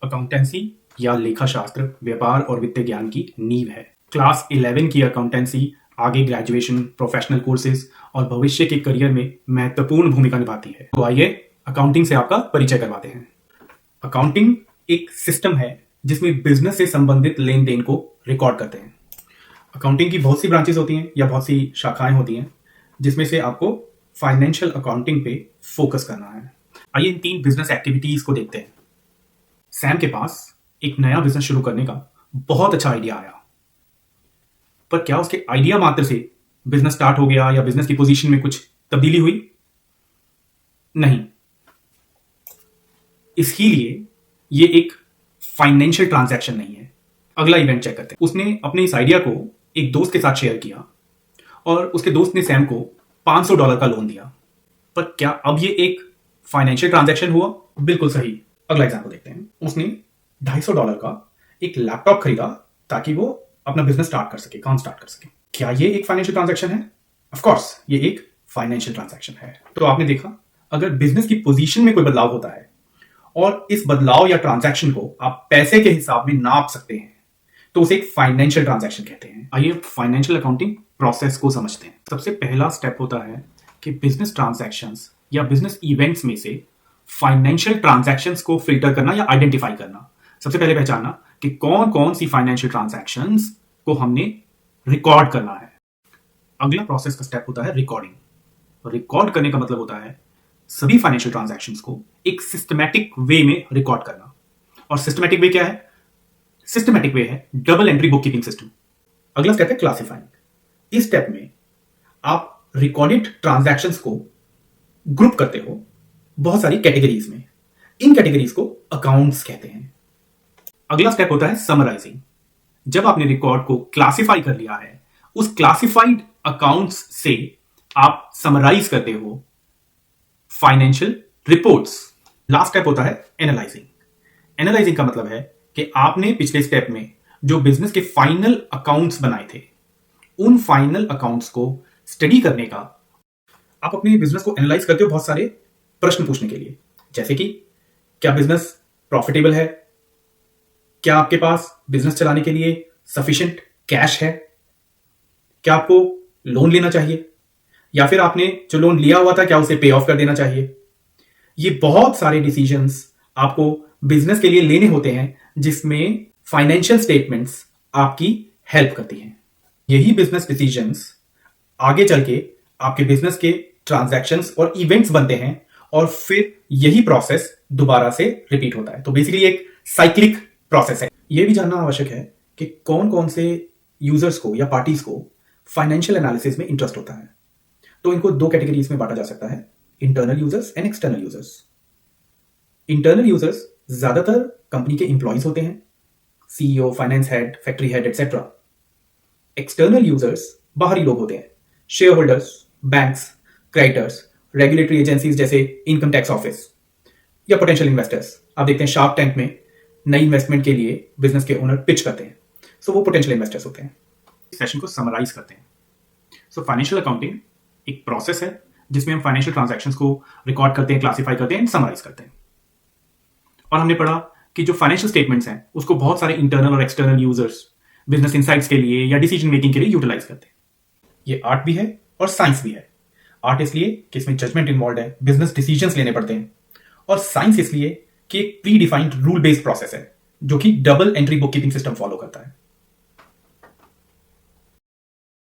Accountancy या लेखाशास्त्र व्यापार और वित्तीय ज्ञान की नींव है। क्लास 11 की अकाउंटेंसी आगे ग्रेजुएशन, प्रोफेशनल कोर्सेज और भविष्य के करियर में महत्वपूर्ण भूमिका निभाती है। तो आइए अकाउंटिंग से आपका परिचय करवाते हैं। अकाउंटिंग एक सिस्टम है जिसमें बिजनेस से संबंधित लेन देन को रिकॉर्ड करते हैं। अकाउंटिंग की बहुत सी ब्रांचेस होती हैं या बहुत सी शाखाएं होती हैं जिसमें से आपको फाइनेंशियल अकाउंटिंग पे फोकस करना है। आइए इन 3 बिजनेस एक्टिविटीज को देखते हैं। सैम के पास एक नया बिजनेस शुरू करने का बहुत अच्छा आइडिया आया, पर क्या उसके आइडिया मात्र से बिजनेस स्टार्ट हो गया या बिजनेस की पोजीशन में कुछ तब्दीली हुई? नहीं। इसलिए ये एक फाइनेंशियल ट्रांजैक्शन नहीं है। अगला इवेंट चेक करते हैं। उसने अपने इस आइडिया को एक दोस्त के साथ शेयर किया और उसके दोस्त ने सैम को $500 का लोन दिया। पर क्या अब ये एक फाइनेंशियल ट्रांजैक्शन हुआ? बिल्कुल सही। अगला एग्जांपल देखते हैं। उसने $250 का एक लैपटॉप खरीदा ताकि वो अपना बिजनेस स्टार्ट कर सके, काम स्टार्ट कर सके। क्या ये एक फाइनेंशियल ट्रांजैक्शन है? ऑफ कोर्स ये एक फाइनेंशियल ट्रांजैक्शन है। तो आपने देखा, अगर बिजनेस की पोजीशन में कोई बदलाव होता है और इस बदलाव या ट्रांजैक्शन को आप पैसे के हिसाब में नाप सकते हैं तो उसे एक फाइनेंशियल ट्रांजैक्शन कहते हैं। आइए फाइनेंशियल अकाउंटिंग प्रोसेस को समझते हैं। सबसे पहला स्टेप होता है कि बिजनेस ट्रांजैक्शंस या बिजनेस इवेंट्स में से फाइनेंशियल ट्रांजैक्शंस को फिल्टर करना या आइडेंटिफाई करना। सबसे पहले पहचानना कि कौन कौन सी फाइनेंशियल ट्रांजैक्शंस को हमने रिकॉर्ड करना है। अगला प्रोसेस का स्टेप होता है रिकॉर्डिंग। रिकॉर्ड करने का मतलब होता है सभी फाइनेंशियल ट्रांजैक्शंस को एक सिस्टमैटिक वे में रिकॉर्ड करना। और सिस्टमैटिक वे क्या है? सिस्टमैटिक वे है double entry book keeping system. अगला स्टेप है क्लासिफाइंग। इस स्टेप में आप रिकॉर्डेड ट्रांजैक्शंस को ग्रुप करते हो बहुत सारी कैटेगरीज में। इन कैटेगरीज को अकाउंट्स कहते हैं। अगला स्टेप होता है समराइजिंग। जब आपने रिकॉर्ड को क्लासिफाई कर लिया है, उस क्लासिफाइड अकाउंट्स से आप समराइज करते हो फाइनेंशियल रिपोर्ट्स। लास्ट स्टेप होता है एनालाइजिंग। एनालाइजिंग का मतलब है कि आपने पिछले स्टेप में जो बिजनेस के फाइनल अकाउंट्स बनाए थे, उन फाइनल अकाउंट्स को स्टडी करने का आप अपने बिजनेस को एनालाइज करते हो बहुत सारे प्रश्न पूछने के लिए। जैसे कि क्या बिजनेस प्रॉफिटेबल है? क्या आपके पास बिजनेस चलाने के लिए सफिशिएंट कैश है? क्या आपको लोन लेना चाहिए? या फिर आपने जो लोन लिया हुआ था क्या उसे पे ऑफ कर देना चाहिए? ये बहुत सारे डिसीजंस आपको बिजनेस के लिए लेने होते हैं जिसमें फाइनेंशियल स्टेटमेंट्स आपकी हेल्प करती हैं। यही बिजनेस डिसीजंस आगे चल के आपके बिजनेस के ट्रांजैक्शंस और इवेंट्स बनते हैं और फिर यही प्रोसेस दोबारा से रिपीट होता है। तो बेसिकली एक साइक्लिक प्रोसेस है। यह भी जानना आवश्यक है कि कौन कौन से यूजर्स को या पार्टीज को फाइनेंशियल एनालिसिस में इंटरेस्ट होता है। तो इनको 2 कैटेगरीज में बांटा जा सकता है, internal users and external users. Internal users ज्यादातर कंपनी के एम्प्लॉइज होते हैं, CEO, finance head, factory head etcetera. External users बाहरी लोग होते हैं, share holders, banks, creditors, regulatory agencies जैसे इनकम टैक्स ऑफिस या पोटेंशियल इन्वेस्टर्स। आप देखते हैं शार्क टैंक में नई इन्वेस्टमेंट के लिए बिजनेस के ओनर पिच करते हैं, सो वो पोटेंशियल इन्वेस्टर्स होते हैं। इस सेशन को समराइज करते हैं। सो फाइनेंशियल अकाउंटिंग एक प्रोसेस है जिसमें हम फाइनेंशियल ट्रांजैक्शंस को रिकॉर्ड करते हैं, क्लासिफाई करते हैं, समराइज करते हैं। और हमने पढ़ा कि जो फाइनेंशियल स्टेटमेंट्स हैं उसको बहुत सारे इंटरनल और एक्सटर्नल यूजर्स बिजनेस इनसाइट्स के लिए या डिसीजन मेकिंग के लिए यूटिलाइज करते हैं। ये आर्ट भी है और साइंस भी है। आर्ट इसलिए कि इसमें जजमेंट इन्वॉल्व है, बिजनेस डिसीजंस लेने पड़ते हैं। और साइंस इसलिए कि एक pre defined rule based process है जो कि double entry book keeping system follow करता है।